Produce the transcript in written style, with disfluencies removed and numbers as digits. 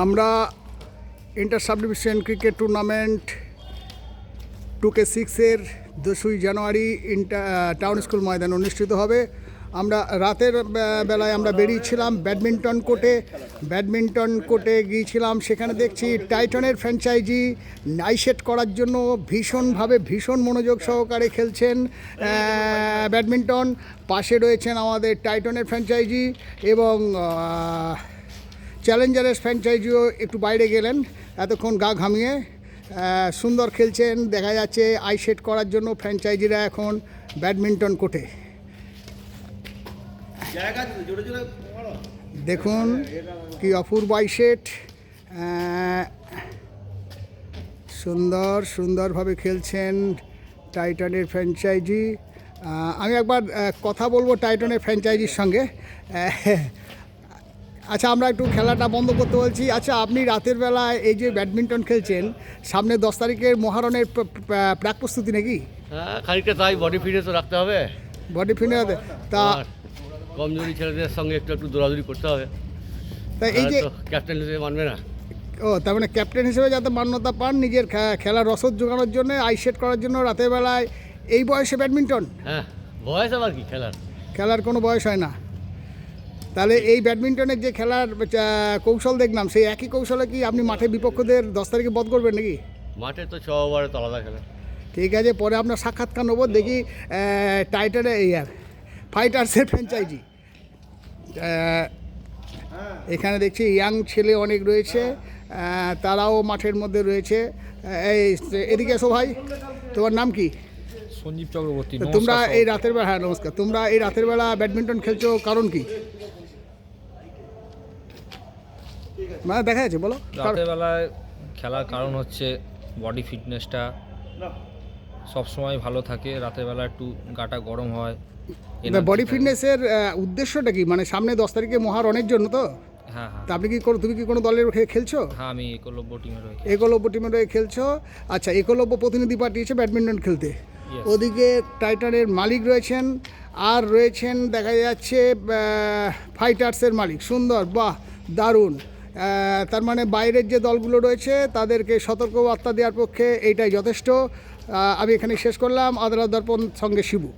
আমরা inter sub division cricket tournament 2K6-এর 2ই জানুয়ারি টাউন স্কুল ময়দানে অনুষ্ঠিত হবে। আমরা রাতের বেলায় আমরা বেরিয়েছিলাম ব্যাডমিন্টন কোর্টে গিয়েছিলাম। সেখানে দেখছি টাইটনের ফ্র্যাঞ্চাইজি নাইসেট করার জন্য ভীষণ মনোযোগ সহকারে খেলছেন ব্যাডমিন্টন। পাশে রয়েছেন আমাদের টাইটনের ফ্র্যাঞ্চাইজি এবং চ্যালেঞ্জারের ফ্র্যাঞ্চাইজিও একটু বাইরে গেলেন এতক্ষণ গা ঘামিয়ে। সুন্দর খেলছেন, দেখা যাচ্ছে আই সেট করার জন্য ফ্র্যাঞ্চাইজিরা এখন ব্যাডমিন্টন কোর্টে। দেখুন কি অপূর্ব আই সেট, সুন্দরভাবে খেলছেন টাইটনের ফ্র্যাঞ্চাইজি। আমি একবার কথা বলবো টাইটনের ফ্র্যাঞ্চাইজির সঙ্গে। আচ্ছা, আমরা একটু খেলাটা বন্ধ করতে বলছি। আচ্ছা, আপনি রাতের বেলায় এই যে ব্যাডমিন্টন খেলছেন, সামনে 10 তারিখের মহারণের প্রাক প্রস্তুতি নাকি? হ্যাঁ, খানিকটা তাই। বডি ফিটনেস রাখতে হবে, বডি ফিটনেস। তা কমজোরি ছেলেদের সঙ্গে একটু দৌড়াদৌড়ি করতে হবে। তা এই যে ক্যাপ্টেন হিসেবে মানবে না। ও, তার মানে ক্যাপ্টেন হিসেবে যাতে মান্যতা পান, নিজের খেলার রসদ জোগানোর জন্য, আই সেট করার জন্য রাতের বেলায় এই বয়সে ব্যাডমিন্টন। হ্যাঁ, বয়স আবার কি, খেলার কোনো বয়স হয় না। তাহলে এই ব্যাডমিন্টনের যে খেলার কৌশল দেখলাম, সেই একই কৌশলে কি আপনি মাঠে বিপক্ষদের 10 তারিখে বধ করবেন নাকি? মাঠে তো 6 ওভারে তো আলাদা খেলা। ঠিক আছে, পরে আপনার সাক্ষাৎকার নেবো। দেখি টাইটানের ফাইটার্সের ফ্র্যাঞ্চাইজি এখানে দেখছি ইয়াং ছেলে অনেক রয়েছে, তারাও মাঠের মধ্যে রয়েছে। এদিকে এসো ভাই, তোমার নাম কি? সঞ্জীব চক্রবর্তী। তোমরা এই রাতের বেলা, হ্যাঁ নমস্কার, তোমরা এই রাতের বেলা ব্যাডমিন্টন খেলছো, কারণ কি? মানে দেখা যাচ্ছে, বলো। রাতের বেলায় খেলার কারণ হচ্ছে বডি ফিটনেসটা সবসময় ভালো থাকে। রাতের বেলা একটু গাটা গরম হয়। বডি ফিটনেসের উদ্দেশ্যটা কি? মানে সামনে 10 তারিখে মহারণের জন্য তো? হ্যাঁ। তা তুমি কি কোনো দলের হয়ে খেলছো? হ্যাঁ, আমি একলব্য টিমের হয়ে খেলছো। আচ্ছা, একলব্য প্রতিনিধি পাঠিয়েছে ব্যাডমিন্টন খেলতে। ওদিকে টাইটানের মালিক রয়েছেন, আর রয়েছেন দেখা যাচ্ছে ফাইটার্সের মালিক। সুন্দর, বাহ, দারুণ। তার মানে বাইরের যে দলগুলো রয়েছে তাদেরকে সতর্কবার্তা দেওয়ার পক্ষে এইটাই যথেষ্ট। আমি এখানে শেষ করলাম। আদালত দর্পণ, সঙ্গে শিবু।